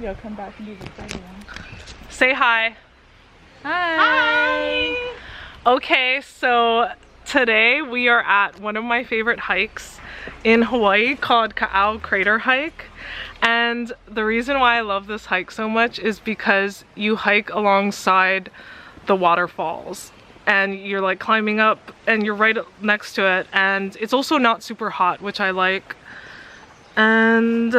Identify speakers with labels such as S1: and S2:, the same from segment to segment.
S1: maybe I'll come back and do the second one.
S2: Say hi.
S1: Hi.
S2: Hi. Okay, so today we are at one of my favorite hikes in Hawaii called Ka'au Crater Hike. And the reason why I love this hike so much is because you hike alongside the waterfalls. And you're like climbing up and you're right next to it, and it's also not super hot, which I like. And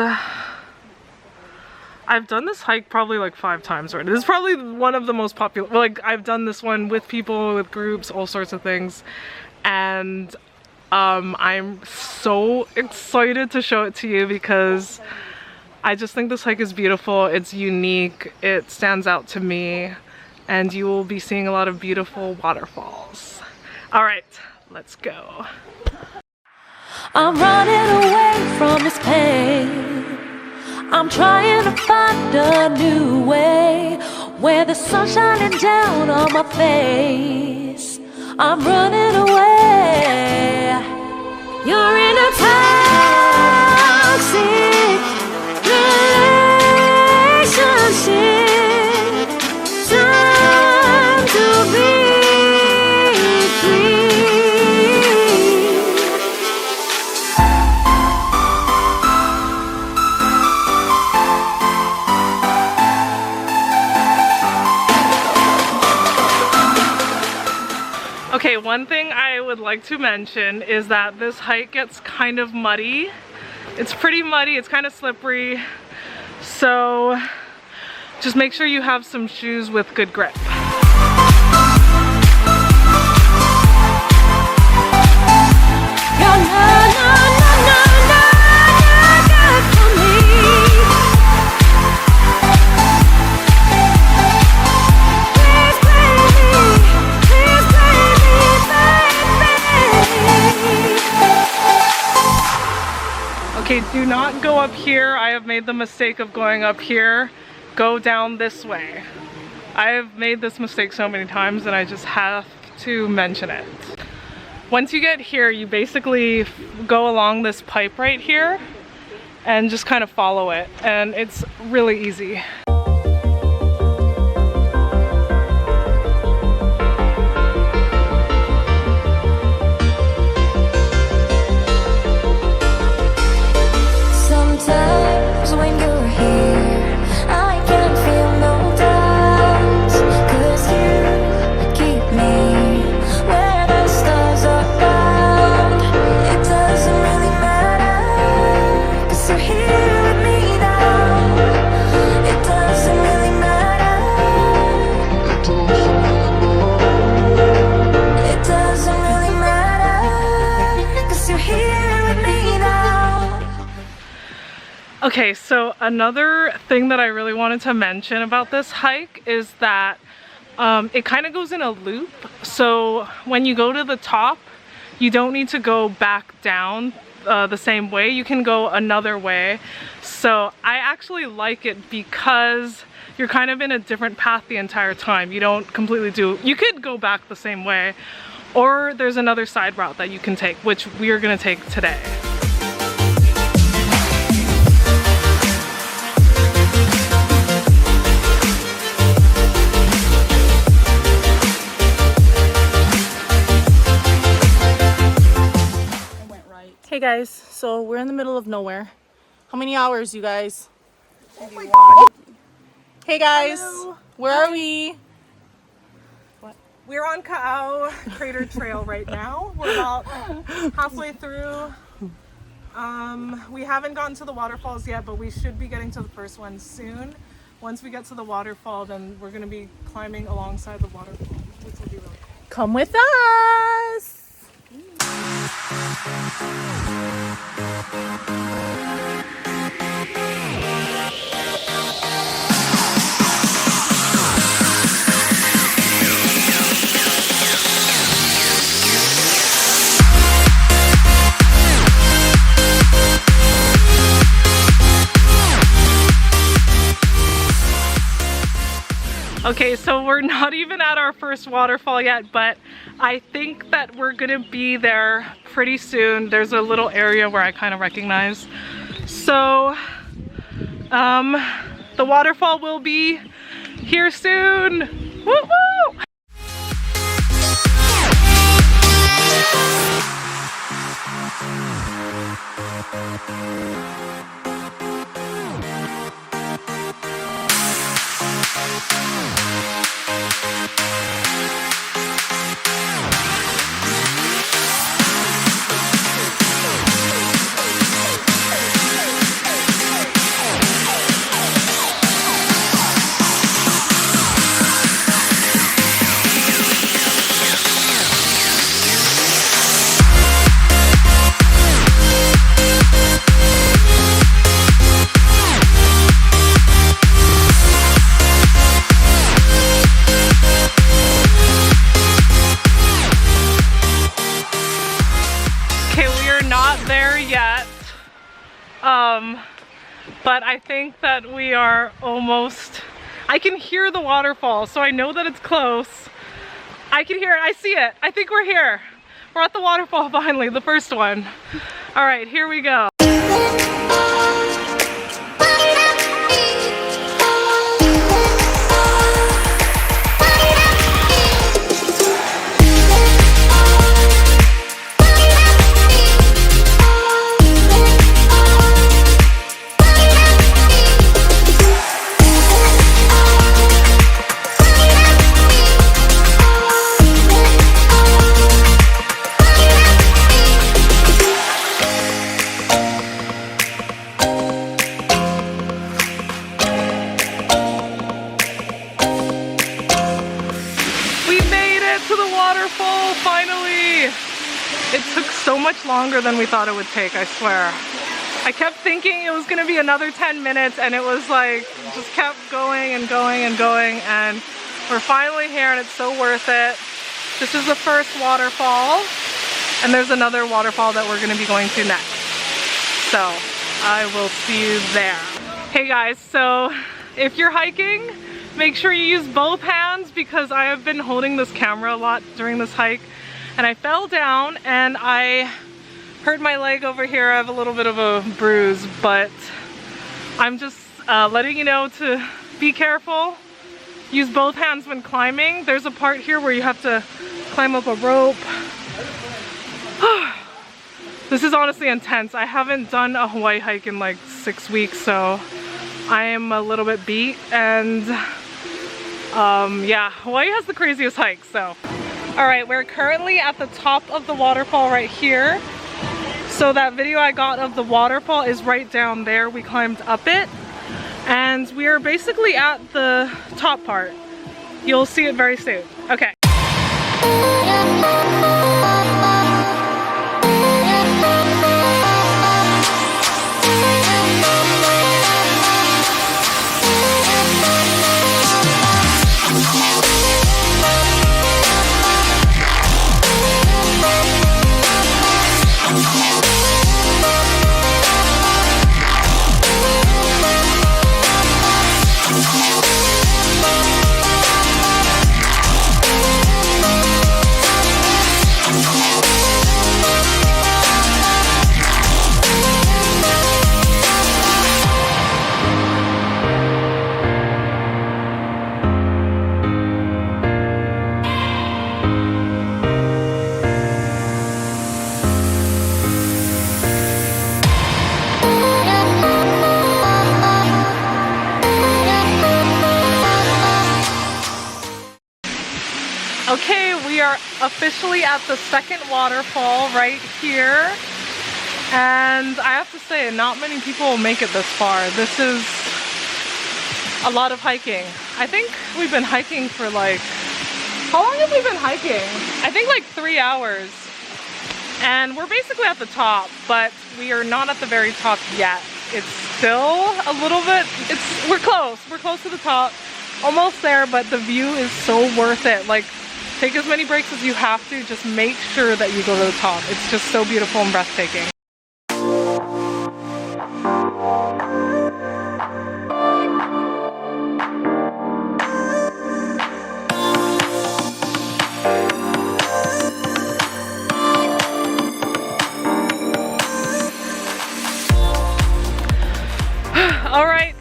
S2: I've done this hike probably like 5 times already. This is probably one of the most popular, like I've done this one with people, with groups, all sorts of things. And I'm so excited to show it to you because I just think this hike is beautiful. It's unique, it stands out to me. And you will be seeing a lot of beautiful waterfalls. All right, let's go.
S3: I'm running away from this pain. I'm trying to find a new way where the sun's shining down on my face. I'm running away. You're in a toxic relationship. Time to be free.
S2: Okay, one thing I would like to mention is that this hike gets kind of muddy. It's pretty muddy, it's kind of slippery. So just make sure you have some shoes with good grip. Okay, do not go up here. I have made the mistake of going up here. Go down this way. I have made this mistake so many times and I just have to mention it. Once you get here, you basically go along this pipe right here and just kind of follow it, and it's really easy.
S3: Sometimes when you're here, I can feel no doubts, 'cause you keep me where the stars are found. It doesn't really matter, 'cause you're here with me now. It doesn't really matter. It doesn't really matter, 'cause you're here with me now.
S2: Okay, so another thing that I really wanted to mention about this hike is that it kind of goes in a loop. So when you go to the top, you don't need to go back down the same way. You can go another way. So I actually like it because you're kind of in a different path the entire time. You don't completely do, you could go back the same way, or there's another side route that you can take, which we are gonna take today.
S1: Hey guys, so we're in the middle of nowhere. How many hours, you guys?
S2: Oh my God.
S1: Hey guys,
S2: Hello.
S1: where are we?
S2: We're on Ka'au Crater Trail right now. We're about halfway through. We haven't gotten to the waterfalls yet, but we should be getting to the first one soon. Once we get to the waterfall, then we're gonna be climbing alongside the waterfall, which will be really cool.
S1: Come with us!
S2: Okay, so we're not even at our first waterfall yet, but I think that we're gonna be there pretty soon. There's a little area where I kind of recognize. So, The waterfall will be here soon. Woo woo! There yet, but I think that we are almost. I can hear the waterfall, so I know that it's close. I can hear it. I see it. I think we're here. We're at the waterfall finally, the first one. All right, here we go. Waterfall, finally! It took so much longer than we thought it would take, I swear. I kept thinking it was gonna be another 10 minutes and it was like, just kept going and going and going, and we're finally here and it's so worth it. This is the first waterfall and there's another waterfall that we're gonna be going to next. So I will see you there. Hey guys, so if you're hiking, make sure you use both hands because I have been holding this camera a lot during this hike and I fell down and I hurt my leg over here. I have a little bit of a bruise, but I'm just letting you know to be careful. Use both hands when climbing. There's a part here where you have to climb up a rope. This is honestly intense. I haven't done a Hawaii hike in like 6 weeks, so I am a little bit beat, and yeah, Hawaii has the craziest hikes, so. All right, we're currently at the top of the waterfall right here. So that video I got of the waterfall is right down there. We climbed up it and we are basically at the top part. You'll see it very soon. Okay. Okay, we are officially at the second waterfall right here, and I have to say not many people will make it this far. This is a lot of hiking. I think we've been hiking for like, how long have we been hiking? I think like 3 hours, and we're basically at the top, but we are not at the very top yet. It's still a little bit, we're close to the top, almost there, but the view is so worth it. Like, take as many breaks as you have to, just make sure that you go to the top. It's just so beautiful and breathtaking. All right,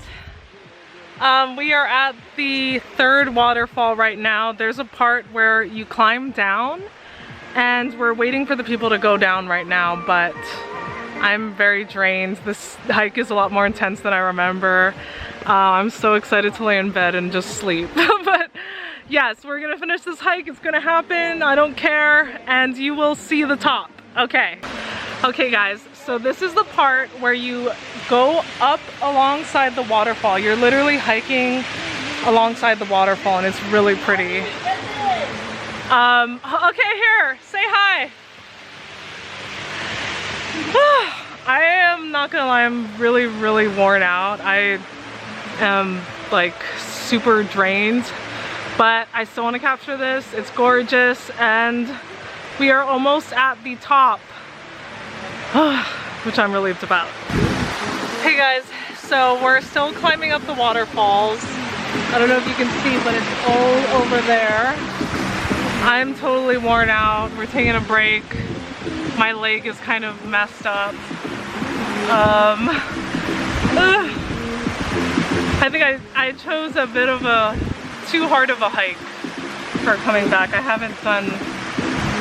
S2: We are at the third waterfall right now. There's a part where you climb down and we're waiting for the people to go down right now, but I'm very drained. This hike is a lot more intense than I remember. I'm so excited to lay in bed and just sleep. But yes, we're gonna finish this hike. It's gonna happen. I don't care. And you will see the top. Okay. Okay guys, so this is the part where you go up alongside the waterfall. You're literally hiking alongside the waterfall and it's really pretty. Okay, here, say hi. I am not gonna lie, I'm really, really worn out. I am like super drained, but I still want to capture this. It's gorgeous and we are almost at the top, which I'm relieved about. Hey guys, so we're still climbing up the waterfalls. I don't know if you can see, but it's all over there. I'm totally worn out. We're taking a break. My leg is kind of messed up. I think I chose a bit of a too hard of a hike for coming back. I haven't done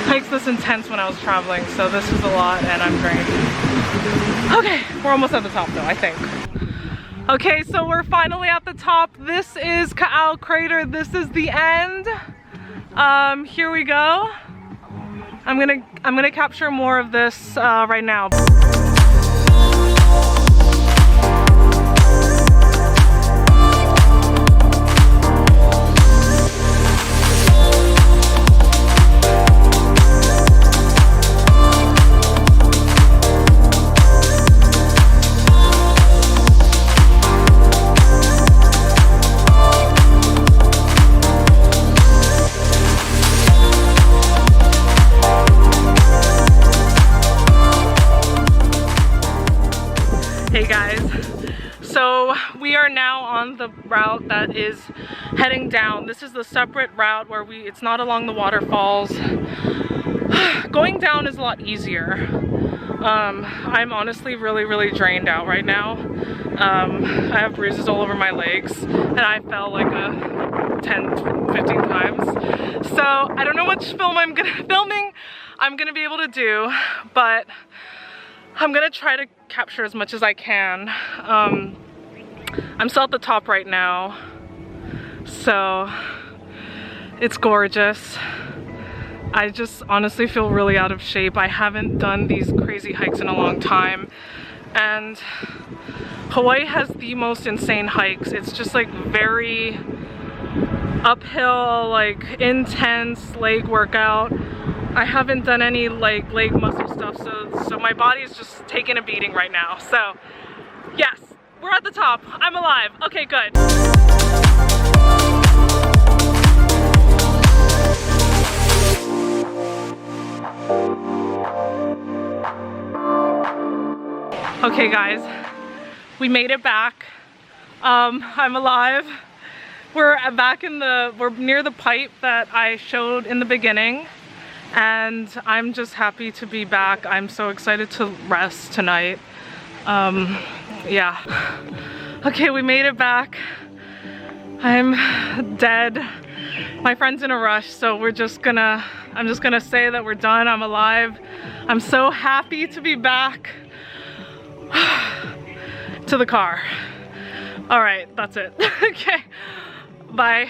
S2: hikes this intense when I was traveling, so this is a lot and I'm drained. Okay, we're almost at the top though, I think. Okay, so we're finally at the top. This is Ka'au Crater. This is the end. Here we go. I'm gonna capture more of this right now. Hey guys, so we are now on the route that is heading down. This is the separate route where it's not along the waterfalls. Going down is a lot easier. I'm honestly really, really drained out right now. I have bruises all over my legs and I fell like 10, 15 times. So I don't know what filming I'm gonna be able to do, but I'm gonna try to capture as much as I can. I'm still at the top right now, so it's gorgeous. I just honestly feel really out of shape. I haven't done these crazy hikes in a long time, and Hawaii has the most insane hikes. It's just like very uphill, like intense leg workout. I haven't done any like leg muscle stuff, so my body is just taking a beating right now. So yes, we're at the top. I'm alive. Okay, good. Okay guys, we made it back. I'm alive. We're near the pipe that I showed in the beginning. And I'm just happy to be back. I'm so excited to rest tonight. Yeah. Okay, we made it back. I'm dead. My friend's in a rush, so I'm just gonna say that we're done. I'm alive. I'm so happy to be back. To the car. All right, that's it. Okay, bye.